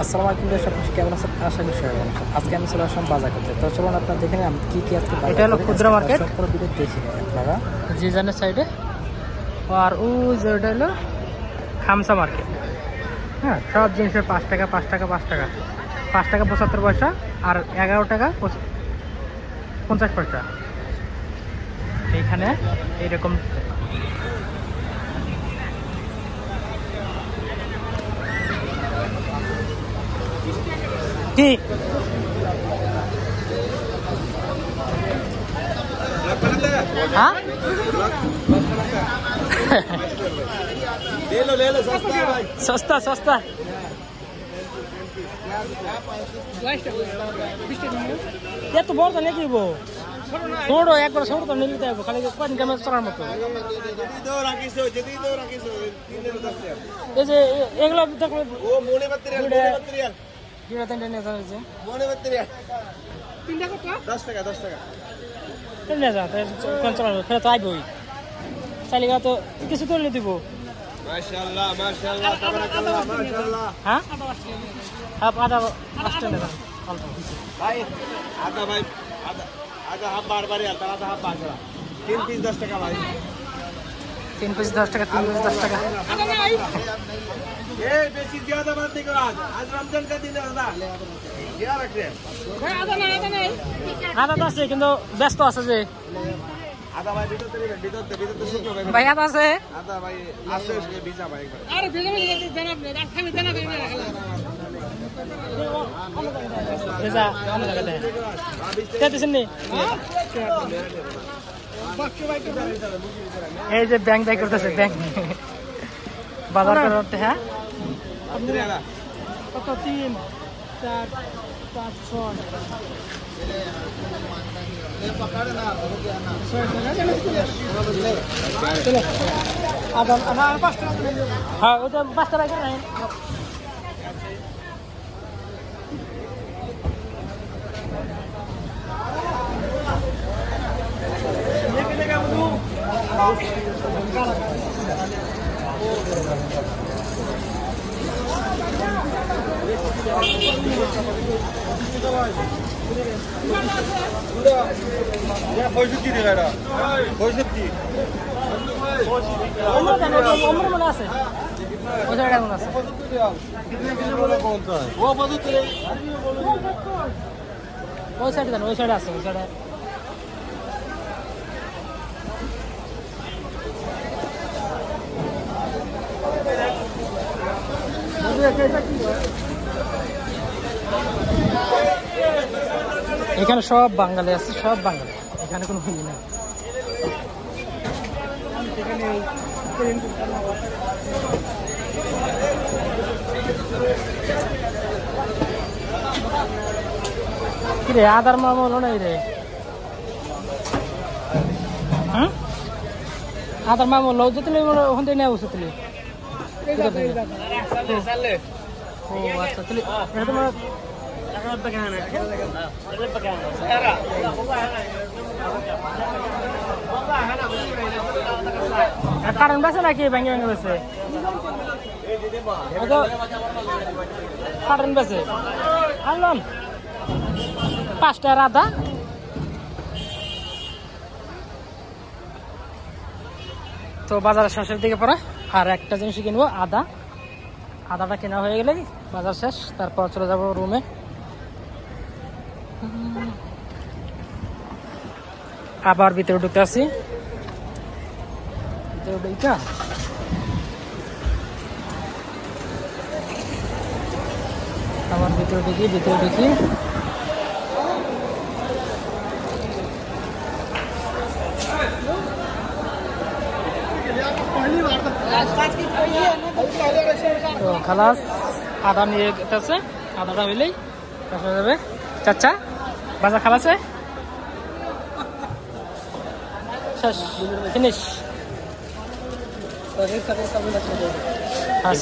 আসসালামু আলাইকুম সব কিছু কেমন আছেন? আশা করি সবাই ভালো আছেন। আজকে আমি চলে আসলাম বাজার করতে। তো চলুন আপনারা দেখে নিন আমি কি আজকে বাজার। এটা হলো খুচরা মার্কেট, সম্পূর্ণ ভিডিও দেখে নিন আপনারা জিজানের সাইডে। আর ওই যে ওটা হলো খামসা মার্কেট। হ্যাঁ, সব জিনিসের 5 টাকা 5 টাকা 5 টাকা 5 টাকা 75 পয়সা আর 11 টাকা 50 পয়সা। এইখানে এইরকম কি हाँ ले लो सस्ता सस्ता ये तो बहुत नहीं वो छोड़ो एक बार छोड़ो तो नहीं लेते हैं खाली कौन क्या मैं चलाने मत ऐसे एक लाख तक वो मोने बत्तरियाल ये बताएं नहीं जाने से मोने बत्तरियाल 10 टका नहीं जाता है कौन चलाने फिर तो आई बोई चलेगा तो किसी को ले दीबो माशाल्लाह माशाल्लाह तबारकल्लाह माशाल्लाह हाँ आप आधा स्टैंड है भाई आधा हाफ बार आता आधा हाफ बाजरा 3 पीस 10 टका भाई 3 पीस 10 टका 3 पीस 10 टका ये बेसी ज्यादा बात नहीं करो आज रमजान का दिन है दादा क्या रख रहे हैं भाई आधा नहीं आधा 10 है কিন্তু ব্যস্ত আছে যে आधा भाई ভিতর তো শুকনো ভাই আধা আছে आधा भाई আছে ভিজা ভাই একবার আরে ভিজা ভাই জানা আপনি খালি জানা করে রাখলা ভিজা ভালো লাগে তেতেছেন নি এই যে ব্যাংক বাই করতেছে ব্যাংক বাজার করতে হ্যাঁ কত 3 4 5 6 ये पकड़ ना चलो आधा 5 টাকা हां वो तो 5 টাকা করে नहीं ये कितने का बुदू या পঁয়ষট্টি টাকা এটা 65 অমর মনে আছে ওই জায়গা মনে আছে कितने किलो बोला कौन सा है वो 75 ওই সাইডে দেন ওই সাইডে আছে ওই সাইডে এখানে সব বাঙালি আছে সব বাঙালি এখানে কোনো হিন্দি নেই কি রে আদার মামা হলো নাই রে হ্যাঁ আদার মামা হলো যেতে ওখান থেকে নেওয়া উচিত ও আচ্ছা তাহলে এটা তোমার কারণ বেছে নাকি ভেঙে ভেঙে বেছে কারণ বেছে আনলাম 5 টাকা আদা তো বাজারের শেষের দিকে পড়া আর একটা জিনিস কিনবো আদাটা কেনা হয়ে গেলে বাজার শেষ তারপর চলে যাবো রুমে আবার ভিতরে ঢুকতে আসি আবার ভিতরে ঢুকি তো খালাস আদা নিয়ে গেছে আদাটা হইলেই হয়ে যাবে চাচা বাজার খালাসে শেষ ফিনিশ हाँ